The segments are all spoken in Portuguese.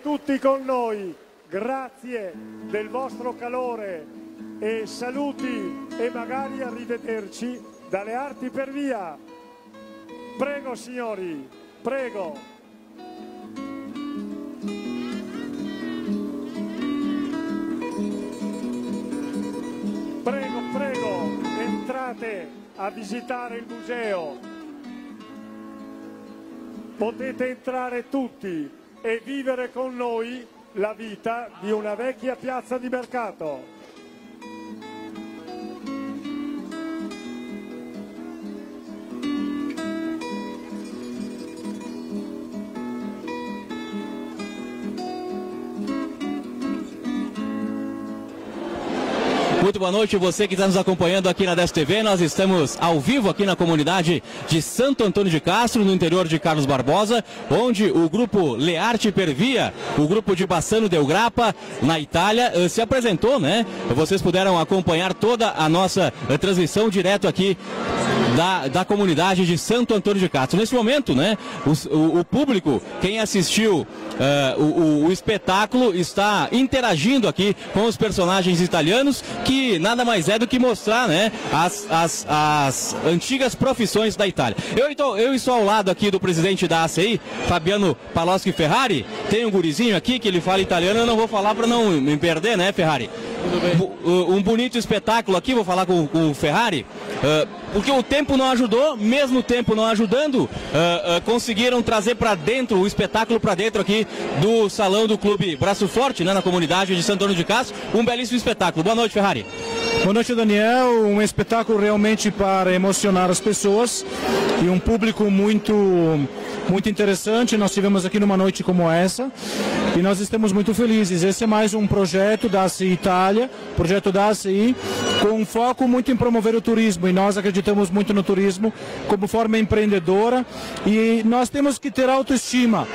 tutti con noi, grazie del vostro calore e saluti e magari arrivederci dalle Arti per Via. Prego signori, prego. Prego, prego, entrate a visitare il museo. Potete entrare tutti e vivere con noi la vita di una vecchia piazza di mercato. Muito boa noite, você que está nos acompanhando aqui na 10 TV. Nós estamos ao vivo aqui na comunidade de Santo Antônio de Castro, no interior de Carlos Barbosa, onde o grupo Le Arte per Via, o grupo de Bassano del Grappa, na Itália, se apresentou, né? Vocês puderam acompanhar toda a nossa transmissão direto aqui da comunidade de Santo Antônio de Castro. Nesse momento, né, o público, quem assistiu o espetáculo, está interagindo aqui com os personagens italianos, que nada mais é do que mostrar, né, as antigas profissões da Itália. Eu estou ao lado aqui do presidente da ACI, Fabiano Paloschi Ferrari. Tem um gurizinho aqui que ele fala italiano, eu não vou falar para não me perder, né, Ferrari? Tudo bem. Um bonito espetáculo aqui, vou falar com o Ferrari. Porque o tempo não ajudou, mesmo o tempo não ajudando, conseguiram trazer para dentro, o espetáculo para dentro aqui do salão do Clube Braço Forte, né, na comunidade de Santo Antônio de Castro. Um belíssimo espetáculo. Boa noite, Ferrari. Boa noite, Daniel. Um espetáculo realmente para emocionar as pessoas e um público muito interessante. Nós tivemos aqui numa noite como essa e nós estamos muito felizes. Esse é mais um projeto da ACI Itália, projeto da ACI, com um foco muito em promover o turismo, e nós acreditamos muito no turismo como forma empreendedora, e nós temos que ter autoestima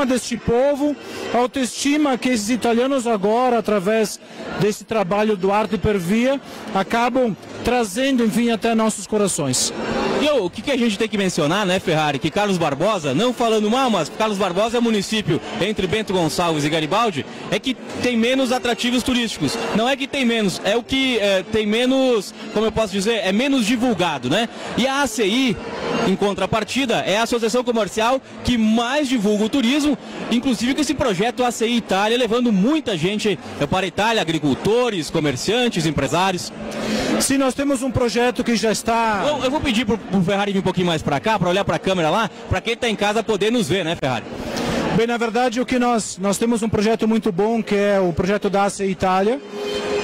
deste povo, autoestima que esses italianos agora, através desse trabalho do Arte per Via, acabam trazendo, enfim, até nossos corações. E o que a gente tem que mencionar, né, Ferrari, que Carlos Barbosa, não falando mal, mas Carlos Barbosa é um município entre Bento Gonçalves e Garibaldi, é que tem menos atrativos turísticos. Não é que tem menos, é o que tem menos, como eu posso dizer, é menos divulgado, né? E a ACI, em contrapartida, é a associação comercial que mais divulga o turismo, inclusive com esse projeto ACI Itália, levando muita gente para a Itália, agricultores, comerciantes, empresários. Sim, nós temos um projeto que já está... Eu vou pedir pro Ferrari vir um pouquinho mais para cá, para olhar para a câmera lá, para quem está em casa poder nos ver, né, Ferrari? Bem, na verdade, o que nós temos um projeto muito bom, que é o projeto da ACI Itália.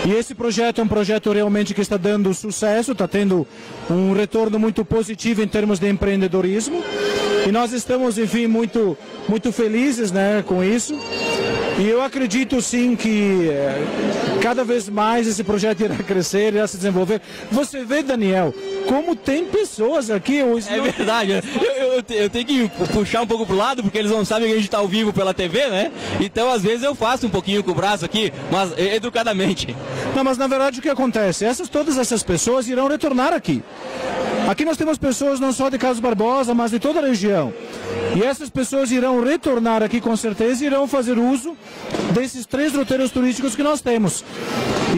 E esse projeto é um projeto realmente que está dando sucesso, está tendo um retorno muito positivo em termos de empreendedorismo. E nós estamos, enfim, muito felizes, né, com isso. E eu acredito sim que cada vez mais esse projeto irá crescer, irá se desenvolver. Você vê, Daniel, como tem pessoas aqui. É verdade, eu tenho que puxar um pouco pro lado, porque eles não sabem que a gente está ao vivo pela TV, né? Então às vezes eu faço um pouquinho com o braço aqui, mas educadamente. Não, mas na verdade o que acontece? Todas essas pessoas irão retornar aqui. Aqui nós temos pessoas não só de Carlos Barbosa, mas de toda a região. E essas pessoas irão retornar aqui com certeza e irão fazer uso desses 3 roteiros turísticos que nós temos.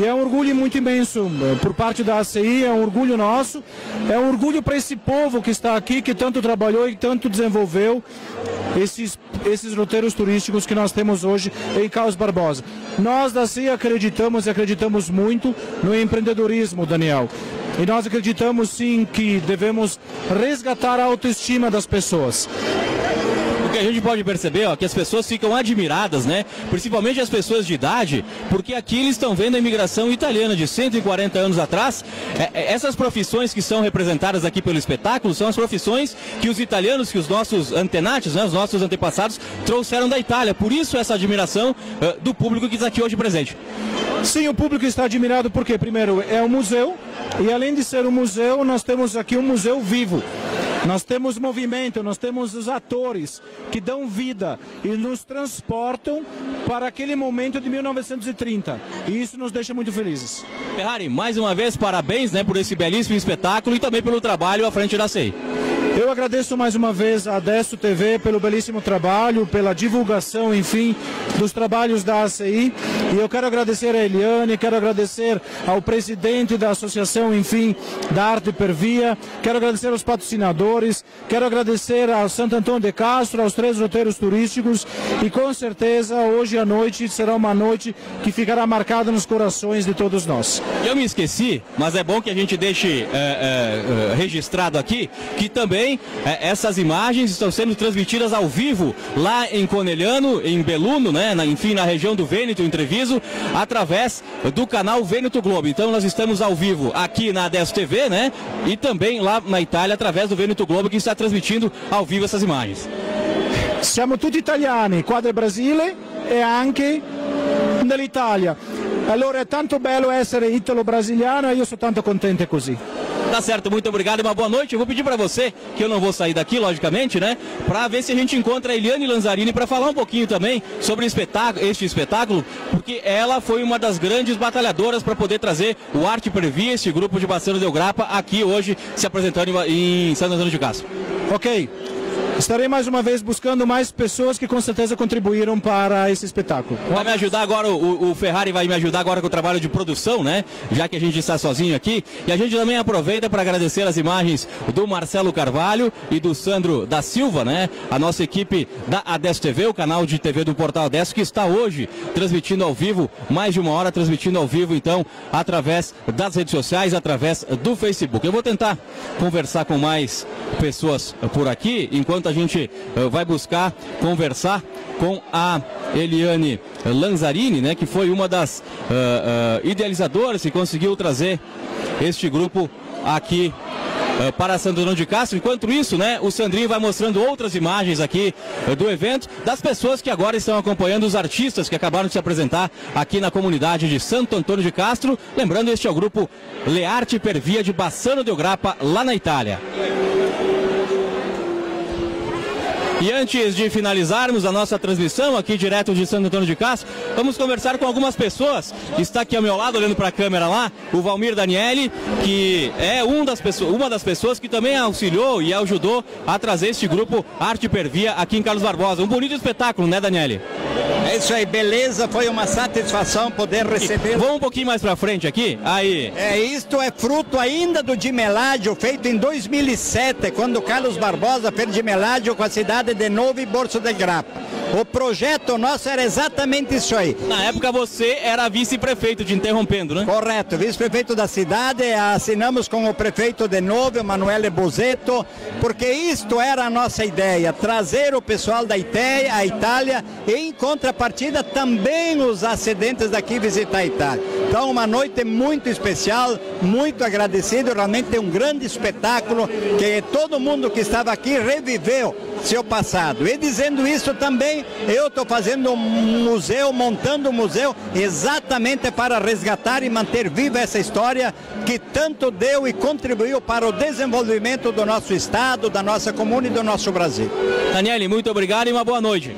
E é um orgulho muito imenso por parte da ACI, é um orgulho nosso, é um orgulho para esse povo que está aqui, que tanto trabalhou e tanto desenvolveu esses roteiros turísticos que nós temos hoje em Carlos Barbosa. Nós da ACI acreditamos muito no empreendedorismo, Daniel. E nós acreditamos sim que devemos resgatar a autoestima das pessoas. O que a gente pode perceber, ó, que as pessoas ficam admiradas, né? Principalmente as pessoas de idade, porque aqui eles estão vendo a imigração italiana de 140 anos atrás. Essas profissões que são representadas aqui pelo espetáculo são as profissões que os italianos, que os nossos antenatos, né, os nossos antepassados, trouxeram da Itália. Por isso essa admiração do público que está aqui hoje presente. Sim, o público está admirado porque, primeiro, é um museu, e além de ser um museu, nós temos aqui um museu vivo. Nós temos movimento, nós temos os atores que dão vida e nos transportam para aquele momento de 1930. E isso nos deixa muito felizes. Ferrari, mais uma vez, parabéns, né, por esse belíssimo espetáculo e também pelo trabalho à frente da ACI. Eu agradeço mais uma vez a Adesso TV pelo belíssimo trabalho, pela divulgação, enfim, dos trabalhos da ACI. E eu quero agradecer a Eliane, quero agradecer ao presidente da associação, enfim, da Arte per Via, quero agradecer aos patrocinadores, quero agradecer ao Santo Antônio de Castro, aos 3 roteiros turísticos e com certeza hoje à noite será uma noite que ficará marcada nos corações de todos nós. Eu me esqueci, mas é bom que a gente deixe registrado aqui que também essas imagens estão sendo transmitidas ao vivo lá em Conegliano, em Belluno, né? Enfim, na região do Vêneto, em Treviso, através do canal Vêneto Globo. Então nós estamos ao vivo aqui na Adesso TV, né? E também lá na Itália, através do Vêneto Globo, que está transmitindo ao vivo essas imagens. Siamo tutti italiani, qua del Brasile e anche dell'Italia. Allora è tanto bello essere italo-brasiliano e io sono tanto contente così. Tá certo, muito obrigado e uma boa noite. Eu vou pedir para você, que eu não vou sair daqui, logicamente, né? Para ver se a gente encontra a Eliane Lanzarini para falar um pouquinho também sobre este espetáculo, porque ela foi uma das grandes batalhadoras para poder trazer o Arte per Via, esse grupo de Bassano del Grappa, aqui hoje se apresentando em Santo Antônio de Castro. Ok. Estarei mais uma vez buscando mais pessoas que com certeza contribuíram para esse espetáculo. Vai me ajudar agora, o Ferrari vai me ajudar agora com o trabalho de produção, né? Já que a gente está sozinho aqui. E a gente também aproveita para agradecer as imagens do Marcelo Carvalho e do Sandro da Silva, né? A nossa equipe da Adesso TV, o canal de TV do Portal Adesso, que está hoje transmitindo ao vivo, mais de uma hora transmitindo ao vivo, então, através das redes sociais, através do Facebook. Eu vou tentar conversar com mais pessoas por aqui, enquanto a gente vai buscar conversar com a Eliane Lanzarini, né, que foi uma das idealizadoras que conseguiu trazer este grupo aqui para Santo Antônio de Castro. Enquanto isso, né, o Sandrinho vai mostrando outras imagens aqui do evento, das pessoas que agora estão acompanhando, os artistas que acabaram de se apresentar aqui na comunidade de Santo Antônio de Castro. Lembrando, este é o grupo Le Arte per Via de Bassano del Grappa, lá na Itália. E antes de finalizarmos a nossa transmissão aqui direto de Santo Antônio de Castro, vamos conversar com algumas pessoas. Está aqui ao meu lado, olhando para a câmera lá, o Valmir Daniele, que é uma das pessoas que também auxiliou e ajudou a trazer este grupo Arte per Via aqui em Carlos Barbosa. Um bonito espetáculo, né, Daniele? É isso aí, beleza, foi uma satisfação poder receber. Vamos um pouquinho mais para frente aqui, aí. Isto é fruto ainda do Gemellaggio, feito em 2007, quando Carlos Barbosa fez Gemellaggio com a cidade de Novi Borgo del Grappa. O projeto nosso era exatamente isso aí. Na época você era vice-prefeito, te interrompendo, né? Correto, vice-prefeito da cidade, assinamos com o prefeito de Novo, Emanuele Bosetto, porque isto era a nossa ideia, trazer o pessoal da Itália e em contrapartida também os ascendentes daqui visitar a Itália. Então uma noite muito especial, muito agradecido, realmente é um grande espetáculo que todo mundo que estava aqui reviveu seu passado. E dizendo isso também, eu estou fazendo um museu, montando um museu exatamente para resgatar e manter viva essa história que tanto deu e contribuiu para o desenvolvimento do nosso estado, da nossa comuna e do nosso Brasil. Daniele, muito obrigado e uma boa noite.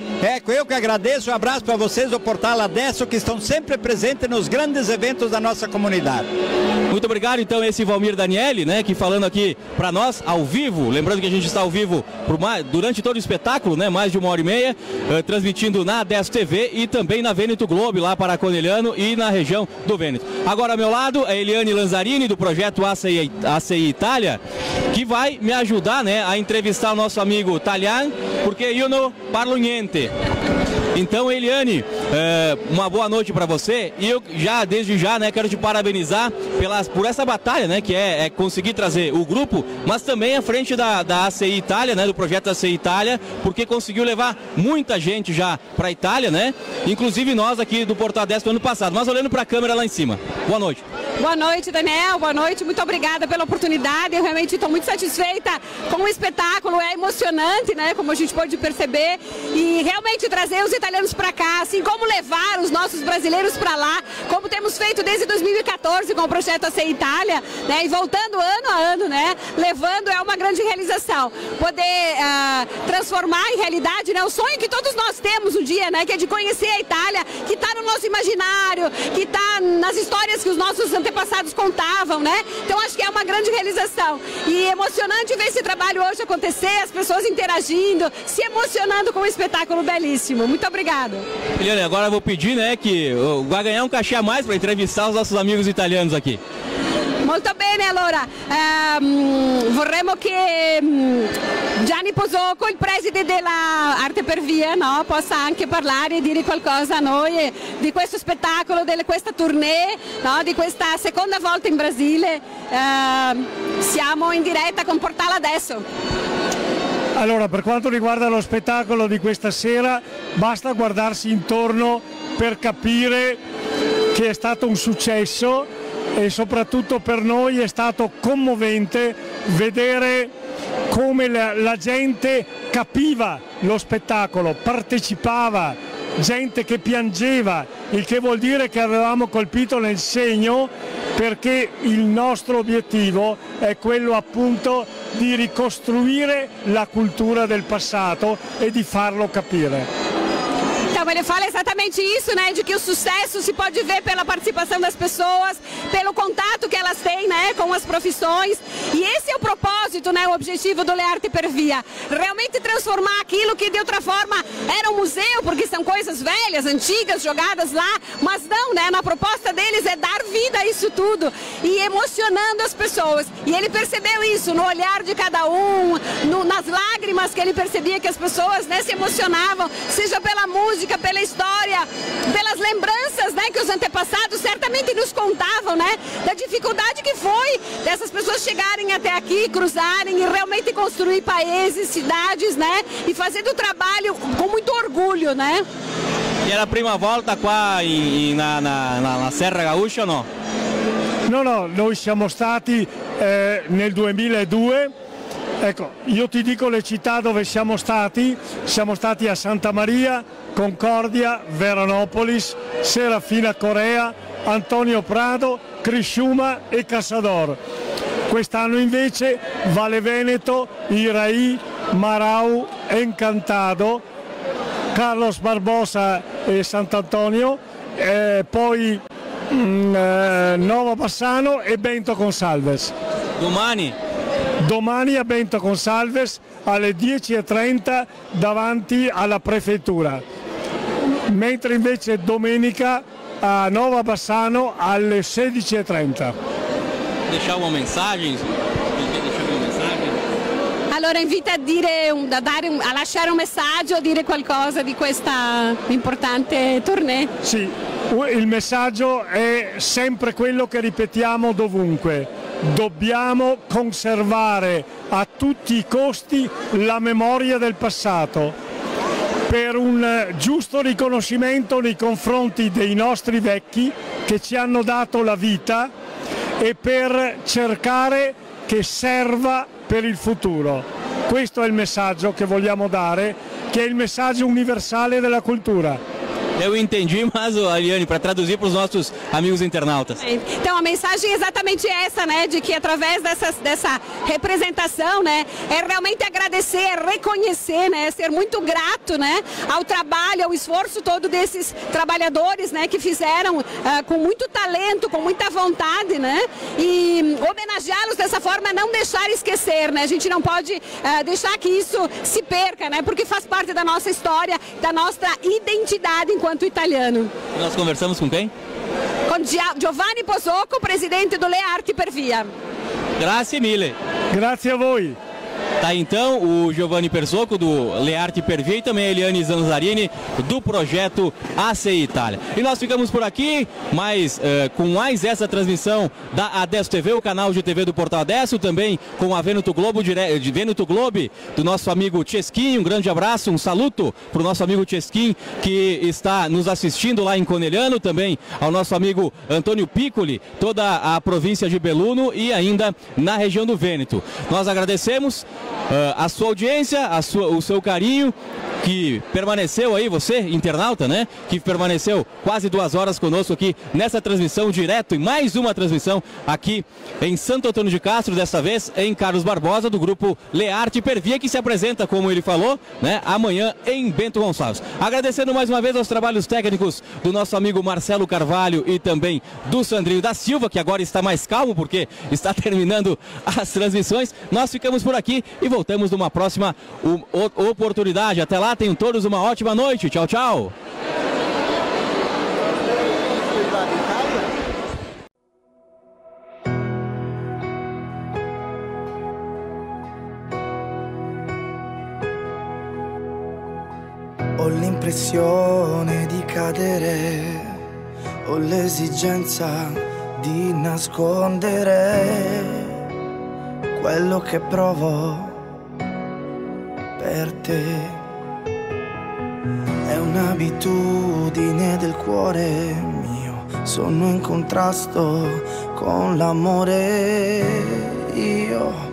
Eu que agradeço, um abraço para vocês do Portal Adesso, que estão sempre presentes nos grandes eventos da nossa comunidade. Muito obrigado, então, esse Valmir Daniele, né, que falando aqui para nós, ao vivo, lembrando que a gente está ao vivo durante todo o espetáculo, né, mais de 1h30, transmitindo na Adesso TV e também na Vêneto Globo, lá para Conegliano e na região do Vêneto. Agora ao meu lado, a Eliane Lanzarini, do projeto ACI Itália, que vai me ajudar, né, a entrevistar o nosso amigo Talian, porque eu não parlo niente. Então, Eliane, uma boa noite para você e eu desde já, né, quero te parabenizar por essa batalha, né, que é conseguir trazer o grupo, mas também à frente da ACI Itália, né, do projeto ACI Itália, porque conseguiu levar muita gente já para a Itália, né, inclusive nós aqui do Portal Adesso no ano passado, mas olhando para a câmera lá em cima. Boa noite. Boa noite, Daniel, boa noite, muito obrigada pela oportunidade, eu realmente estou muito satisfeita com o espetáculo, é emocionante, né, como a gente pode perceber, e realmente trazer os italianos para cá, assim como levar os nossos brasileiros para lá, como temos feito desde 2014 com o projeto ACI Itália, né, e voltando ano a ano, né, levando é uma grande realização, poder transformar em realidade, né, o sonho que todos nós temos um dia, né, que é de conhecer a Itália, que está no nosso imaginário, que está nas histórias que os nossos antepassados antepassados contavam, né? Então acho que é uma grande realização. E emocionante ver esse trabalho hoje acontecer, as pessoas interagindo, se emocionando com um espetáculo belíssimo. Muito obrigada. Eliane, agora eu vou pedir, né, que vai ganhar um cachê a mais para entrevistar os nossos amigos italianos aqui. Molto bene, allora vorremmo che Gianni Pozzocco, il preside della Arte per Via, no, possa anche parlare e dire qualcosa a noi di questo spettacolo, di questa tournée, no, di questa seconda volta in Brasile. Siamo in diretta con Portale Adesso. Allora, per quanto riguarda lo spettacolo di questa sera, basta guardarsi intorno per capire che è stato un successo e soprattutto per noi è stato commovente vedere come la gente capiva lo spettacolo, partecipava, gente che piangeva, il che vuol dire che avevamo colpito nel segno, perché il nostro obiettivo è quello appunto di ricostruire la cultura del passato e di farlo capire. Então ele fala exatamente isso, né, de que o sucesso se pode ver pela participação das pessoas, pelo contato que elas têm, né, com as profissões, e esse é o propósito, né, o objetivo do Le Arte per Via, realmente transformar aquilo que de outra forma era um museu, porque são coisas velhas, antigas, jogadas lá, mas não, né, na proposta deles é dar vida a isso tudo e emocionando as pessoas, e ele percebeu isso no olhar de cada um, nas lágrimas que ele percebia que as pessoas, né, se emocionavam, seja pela música, pela história, pelas lembranças, né, que os antepassados certamente nos contavam, né, da dificuldade que foi dessas pessoas chegarem até aqui, cruzarem e realmente construir países, cidades, né, e fazendo o trabalho com muito orgulho, né. E era a prima volta qua na Serra Gaúcha o no? No, noi siamo stati nel 2002. Ecco, io ti dico le città dove siamo stati a Santa Maria, Concordia, Veronopolis, Serafina Corea, Antonio Prado, Criciúma e Caçador. Quest'anno invece Valle Veneto, Iraí, Marau, Encantado, Carlos Barbosa e Sant'Antonio, poi Nova Bassano e Bento Gonçalves. Domani a Bento Gonçalves alle 10:30 davanti alla prefettura, mentre invece domenica a Nova Bassano alle 16:30. Deixar uma mensagem? Allora invita a lasciare un messaggio, a dire qualcosa di questa importante tournée. Sì, il messaggio è sempre quello che ripetiamo dovunque. Dobbiamo conservare a tutti i costi la memoria del passato per un giusto riconoscimento nei confronti dei nostri vecchi che ci hanno dato la vita e per cercare che serva per il futuro. Questo è il messaggio che vogliamo dare, che è il messaggio universale della cultura. Eu entendi, mas, Eliane, para traduzir para os nossos amigos internautas. Então a mensagem é exatamente essa, né, de que através dessa representação, né, é realmente agradecer, é reconhecer, né, ser muito grato, né, ao trabalho, ao esforço todo desses trabalhadores, né, que fizeram com muito talento, com muita vontade, né, e homenageá-los dessa forma, não deixar esquecer, né, a gente não pode deixar que isso se perca, né, porque faz parte da nossa história, da nossa identidade enquanto italiano. Nós conversamos com quem? Com Giovanni Pozzocco, presidente do Le Arte per Via. Grazie mille. Grazie a voi. Tá então o Giovanni Pozzocco do Le Arte per Via e também a Eliane Zanzarini do projeto AC Itália. E nós ficamos por aqui, com mais essa transmissão da Adesso TV, o canal de TV do Portal Adesso, também com a Veneto Globe do nosso amigo Ceschin. Um grande abraço, um saluto para o nosso amigo Ceschin que está nos assistindo lá em Conegliano, também ao nosso amigo Antônio Piccoli, toda a província de Belluno e ainda na região do Vêneto. Nós agradecemos a sua audiência, o seu carinho que permaneceu aí, você, internauta, né? Que permaneceu quase 2 horas conosco aqui nessa transmissão direto, e mais uma transmissão aqui em Santo Antônio de Castro, dessa vez em Carlos Barbosa, do grupo Learte Pervia, que se apresenta, como ele falou, né? Amanhã em Bento Gonçalves. Agradecendo mais uma vez aos trabalhos técnicos do nosso amigo Marcelo Carvalho e também do Sandrinho da Silva, que agora está mais calmo porque está terminando as transmissões. Nós ficamos por aqui e voltamos numa próxima oportunidade. Até lá, tenham todos uma ótima noite. Tchau, tchau. Ho l'impressione di cadere, ho l'esigenza di nascondere quello che provo per te. È un'abitudine del cuore mio, sono in contrasto con l'amore io.